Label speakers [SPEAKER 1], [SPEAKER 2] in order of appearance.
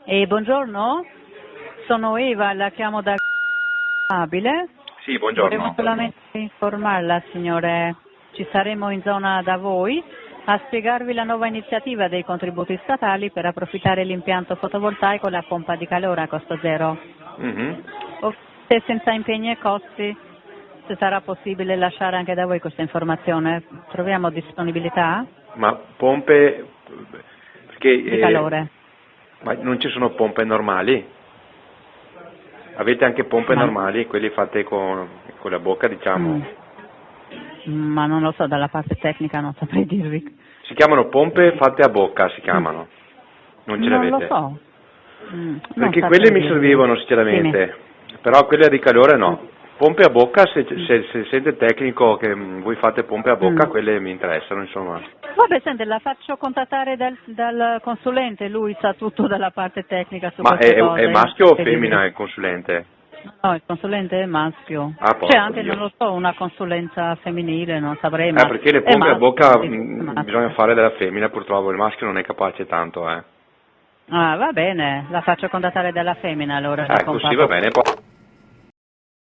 [SPEAKER 1] Buongiorno, sono Eva, la chiamo da Abile.
[SPEAKER 2] Sì, buongiorno.
[SPEAKER 1] Volevo solamente informarla, signore, ci saremo in zona da voi a spiegarvi la nuova iniziativa dei contributi statali per approfittare l'impianto fotovoltaico e la pompa di calore a costo zero. Offrite senza impegni e costi, se sarà possibile lasciare anche da voi questa informazione. Troviamo disponibilità?
[SPEAKER 2] Ma pompe... Perché,
[SPEAKER 1] Di calore.
[SPEAKER 2] Ma non ci sono pompe normali? Avete anche pompe normali, quelle fatte con la bocca, diciamo?
[SPEAKER 1] Ma non lo so, dalla parte tecnica non saprei dirvi.
[SPEAKER 2] Si chiamano pompe fatte a bocca, si chiamano. Non ce le avete?
[SPEAKER 1] Non lo so.
[SPEAKER 2] Perché quelle mi servivano sinceramente, però quelle di calore no. Pompe a bocca, se siete tecnico che voi fate pompe a bocca, quelle mi interessano, insomma.
[SPEAKER 1] Vabbè, sente, la faccio contattare dal consulente, lui sa tutto dalla parte tecnica su
[SPEAKER 2] Ma
[SPEAKER 1] queste cose.
[SPEAKER 2] è maschio o femmina il consulente?
[SPEAKER 1] No, il consulente è maschio.
[SPEAKER 2] C'è
[SPEAKER 1] anche, non lo so, una consulenza femminile, non saprei, ma...
[SPEAKER 2] perché le pompe a bocca bisogna fare della femmina, purtroppo il maschio non è capace tanto,
[SPEAKER 1] Ah, va bene, la faccio contattare dalla femmina allora.
[SPEAKER 2] Ecco, sì, va bene.